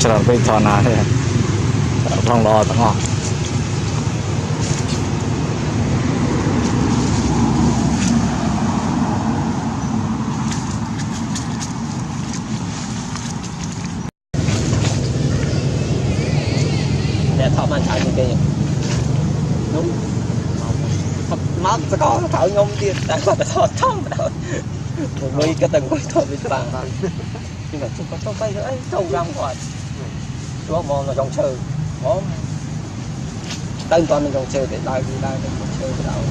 chờ bây thọ nào thế phong lo tao ngon để thọ man chạy như kia đúng mất sẽ có thợ nhôm tiền đang có phải thọ trong đó mấy cái tầng quay thọ bên bàn nhưng mà chúng có trong tay nữa trâu răng gọi chúa mòn là dòng chơi có tên toàn là dòng chơi để đai đi đai dòng chơi cái đâu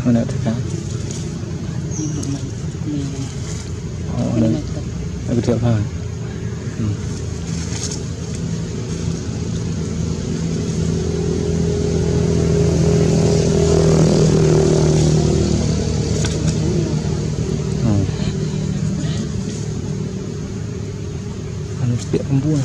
hôm nay thực ra cái thiệu thôi ăn tiệm không buồn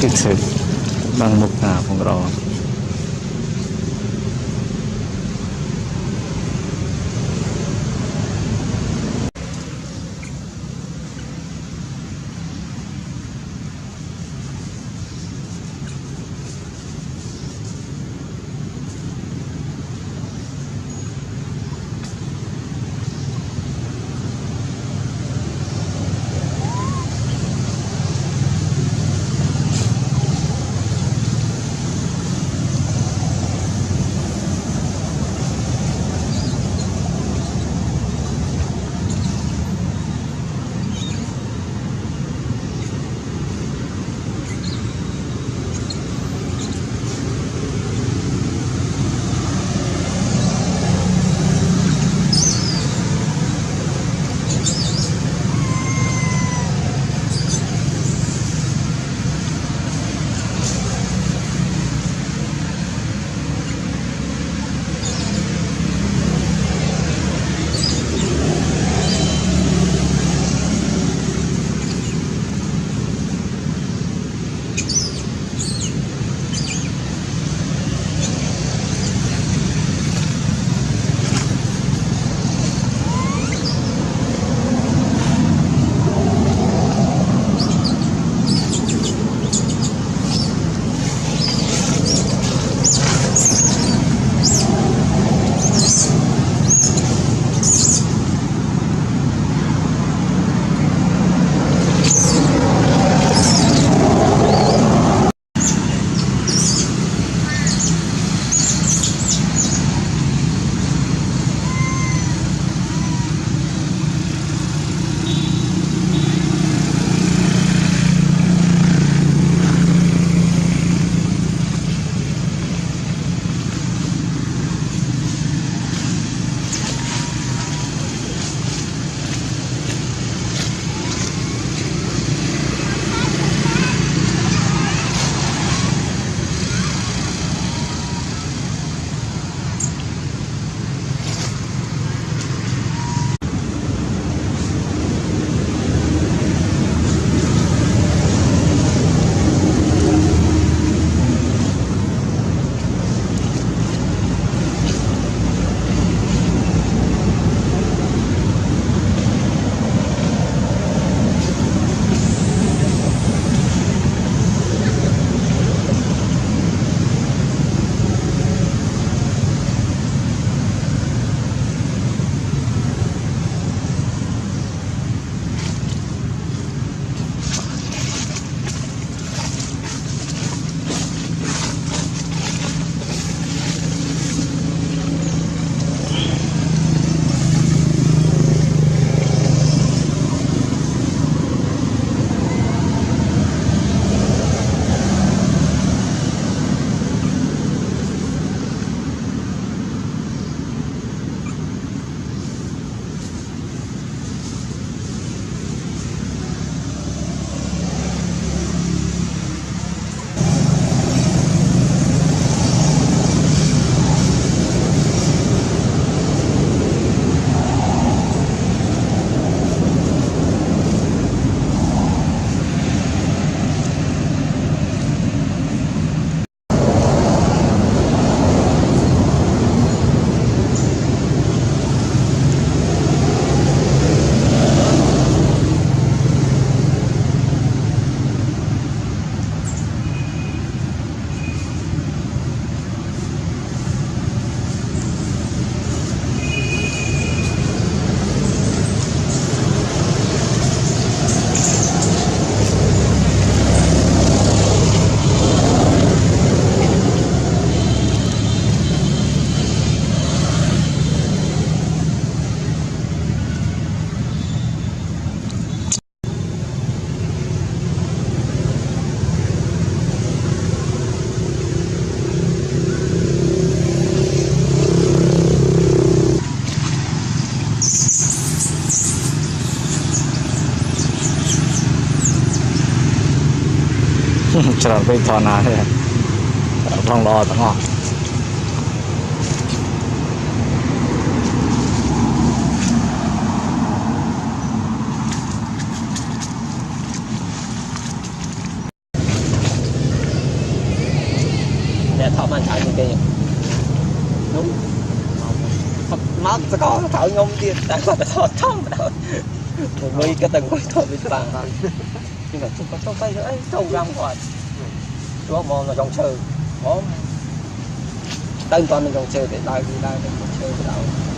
cái sự bằng một ngà phong rò ច្រើនពេកថតណាទេថងល្អទាំងអស់ nè thọ mà chạy như kia đúng máu sẽ có thở nhôm tiền tại sao phải thọ trong đâu mấy cái tầng quay thọ bên bàn nhưng mà không có trong tay nữa trâu răng hoài chúa mòn là dòng chơi món tên toàn là dòng chơi để đai đi đai để chơi đâu